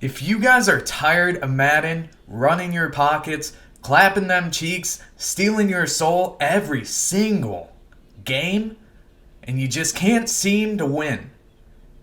If you guys are tired of Madden running your pockets, clapping them cheeks, stealing your soul every single game, and you just can't seem to win,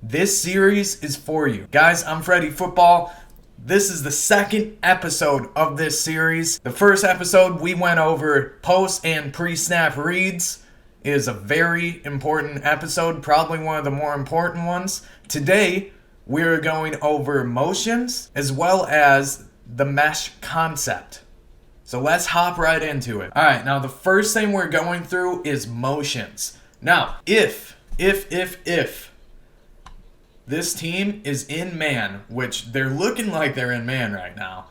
this series is for you. Guys, I'm Freddy Football. This is the second episode of this series. The first episode, we went over post and pre-snap reads. It is a very important episode, probably one of the more important ones. Today, we're going over motions as well as the mesh concept. So let's hop right into it. All right, now the first thing we're going through is motions. Now, if this team is in man, which they're looking like they're in man right now,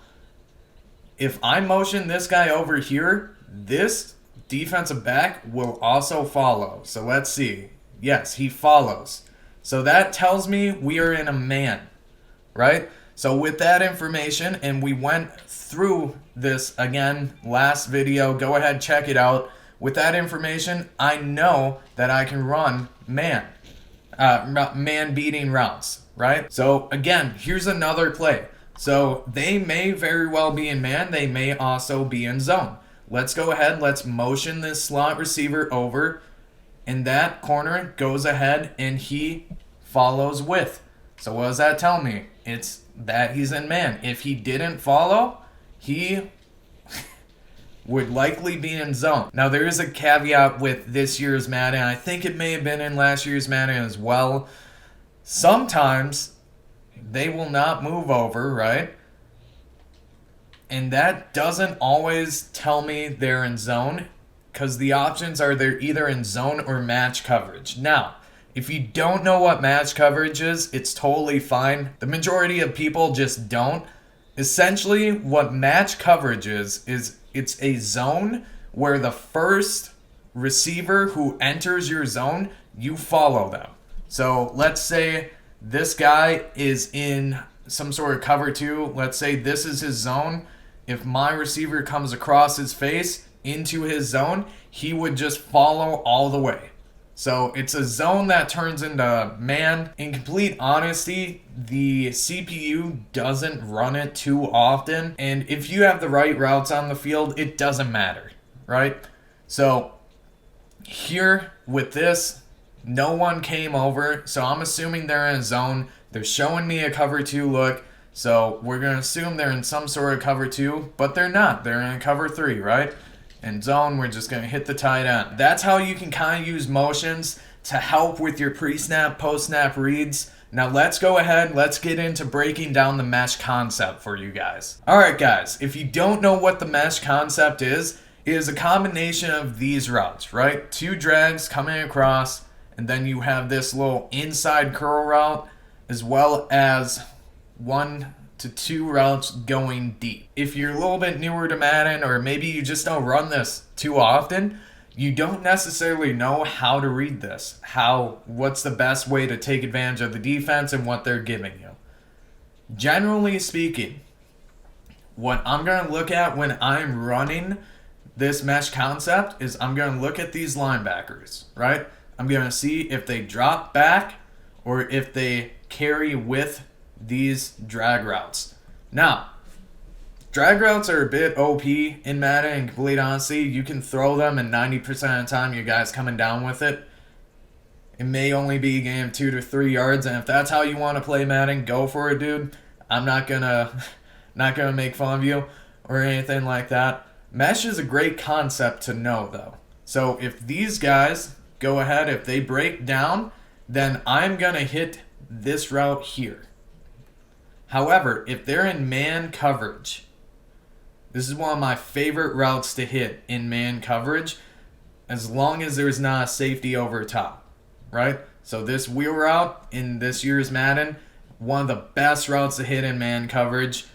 if I motion this guy over here, this defensive back will also follow. So let's see. Yes, he follows. So that tells me we are in a man, right? So with that information, and we went through this again last video, go ahead, check it out. With that information, I know that I can run man beating routes, right? So again, here's another play. So they may very well be in man, they may also be in zone. Let's go ahead, let's motion this slot receiver over, and that corner goes ahead and he follows with. So what does that tell me? It's that he's in man. If he didn't follow, he would likely be in zone. Now there is a caveat with this year's Madden. I think it may have been in last year's Madden as well. Sometimes they will not move over, right? And that doesn't always tell me they're in zone, because the options are they're either in zone or match coverage. Now, if you don't know what match coverage is, it's totally fine. The majority of people just don't. Essentially, what match coverage is it's a zone where the first receiver who enters your zone, you follow them. So let's say this guy is in some sort of cover 2. Let's say this is his zone. If my receiver comes across his face into his zone, he would just follow all the way. So it's a zone that turns into man. In complete honesty, the CPU doesn't run it too often. And if you have the right routes on the field, it doesn't matter, right? So here with this, no one came over. So I'm assuming they're in a zone. They're showing me a cover 2 look. So we're going to assume they're in some sort of cover 2, but they're not. They're in a cover 3, right? In zone, we're just going to hit the tight end. That's how you can kind of use motions to help with your pre-snap, post-snap reads. Now let's go ahead, let's get into breaking down the mesh concept for you guys. Alright guys, if you don't know what the mesh concept is, it is a combination of these routes, right? 2 drags coming across, and then you have this little inside curl route, as well as 1 to 2 routes going deep. If you're a little bit newer to Madden, or maybe you just don't run this too often, you don't necessarily know how to read this. What's the best way to take advantage of the defense and what they're giving you. Generally speaking, what I'm going to look at when I'm running this mesh concept is I'm going to look at these linebackers, right? I'm going to see if they drop back or if they carry with these drag routes. Now, drag routes are a bit OP in Madden, in complete honesty. You can throw them and 90% of the time your guy's coming down with it. It may only be a game of 2 to 3 yards, and if that's how you want to play Madden, go for it, dude. I'm not gonna make fun of you or anything like that. Mesh is a great concept to know though. So if these guys go ahead, if they break down, then I'm gonna hit this route here. However, if they're in man coverage, this is one of my favorite routes to hit in man coverage, as long as there's not a safety over top, right? So this wheel route in this year's Madden, one of the best routes to hit in man coverage.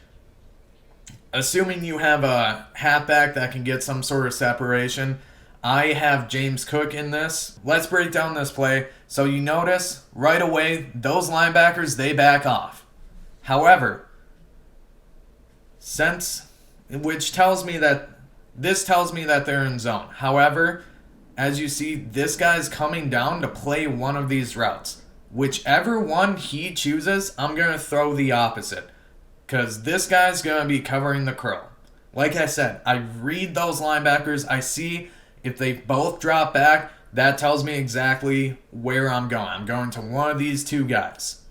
Assuming you have a halfback that can get some sort of separation. I have James Cook in this. Let's break down this play. So you notice right away, those linebackers, they back off. However, which tells me that they're in zone. However, as you see, this guy's coming down to play one of these routes. Whichever one he chooses, I'm going to throw the opposite. because this guy's going to be covering the curl. Like I said, I read those linebackers. I see if they both drop back, that tells me exactly where I'm going. I'm going to one of these two guys.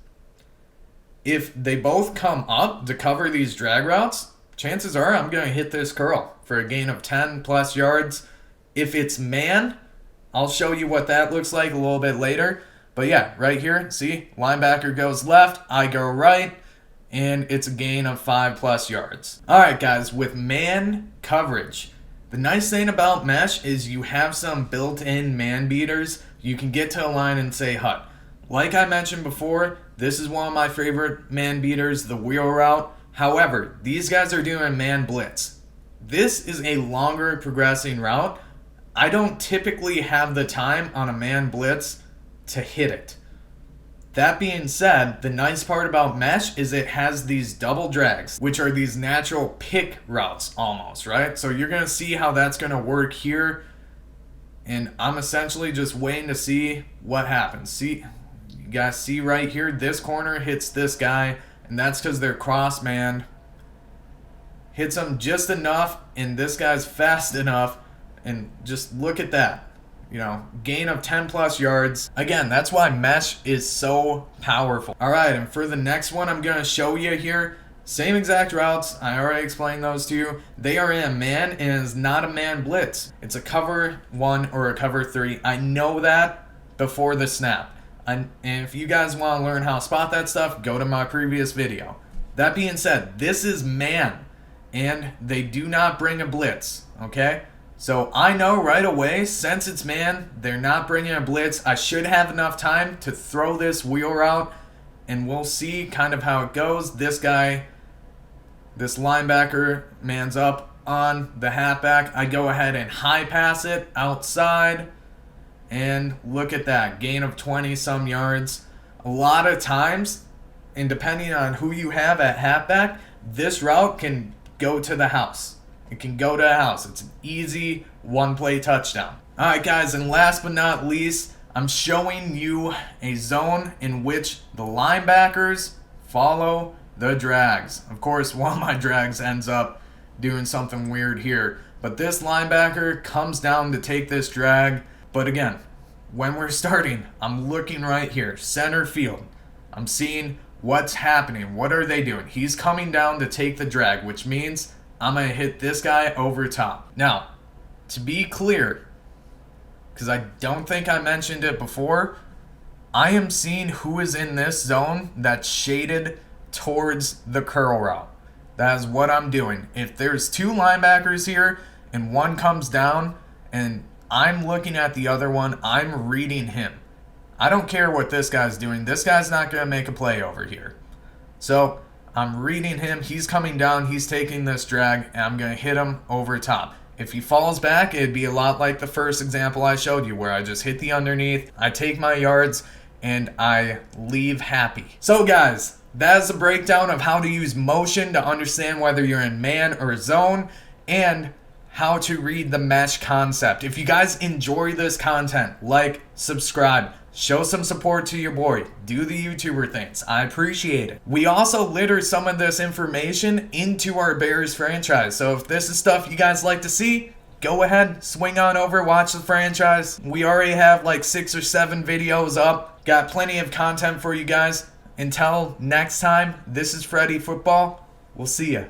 If they both come up to cover these drag routes, chances are I'm going to hit this curl for a gain of 10 plus yards. If it's man, I'll show you what that looks like a little bit later. But yeah, right here, see, linebacker goes left, I go right, and it's a gain of 5 plus yards. All right, guys, with man coverage, the nice thing about mesh is you have some built-in man beaters. You can get to a line and say hut. Like I mentioned before, this is one of my favorite man beaters, the wheel route. However, these guys are doing man blitz. This is a longer progressing route. I don't typically have the time on a man blitz to hit it. That being said, the nice part about mesh is it has these double drags, which are these natural pick routes almost, right? So you're going to see how that's going to work here. And I'm essentially just waiting to see what happens. See, you guys see right here, this corner hits this guy, and that's because they're cross-manned. Hits him just enough, and this guy's fast enough. And just look at that. You know, gain of 10 plus yards. Again, that's why mesh is so powerful. All right, and for the next one I'm going to show you here, same exact routes. I already explained those to you. They are in a man, and it's not a man blitz. It's a cover 1 or a cover 3. I know that before the snap. And if you guys want to learn how to spot that stuff, go to my previous video. That being said, this is man, and they do not bring a blitz, okay? So I know right away, since it's man, they're not bringing a blitz. I should have enough time to throw this wheel route, and we'll see kind of how it goes. This guy, this linebacker, man's up on the halfback. I go ahead and high pass it outside, and look at that, gain of 20 some yards. A lot of times, and depending on who you have at halfback, this route can go to the house. It can go to a house. It's an easy one-play touchdown. All right, guys, and last but not least, I'm showing you a zone in which the linebackers follow the drags. Of course, one of my drags ends up doing something weird here, but this linebacker comes down to take this drag. But again, when we're starting, I'm looking right here, center field. I'm seeing what's happening. What are they doing? He's coming down to take the drag, which means I'm going to hit this guy over top. Now, to be clear, because I don't think I mentioned it before, I am seeing who is in this zone that's shaded towards the curl route. That is what I'm doing. If there's two linebackers here and one comes down and I'm looking at the other one, I'm reading him. I don't care what this guy's doing. This guy's not going to make a play over here. So I'm reading him. He's coming down. He's taking this drag, and I'm going to hit him over top. If he falls back, it'd be a lot like the first example I showed you, where I just hit the underneath, I take my yards, and I leave happy. So guys, that is a breakdown of how to use motion to understand whether you're in man or zone, and how to read the mesh concept. If you guys enjoy this content, like, subscribe, show some support to your boy, do the YouTuber things. I appreciate it. We also litter some of this information into our Bears franchise. So if this is stuff you guys like to see, go ahead, swing on over, watch the franchise. We already have like 6 or 7 videos up. Got plenty of content for you guys. Until next time, this is Freddy Football. We'll see ya.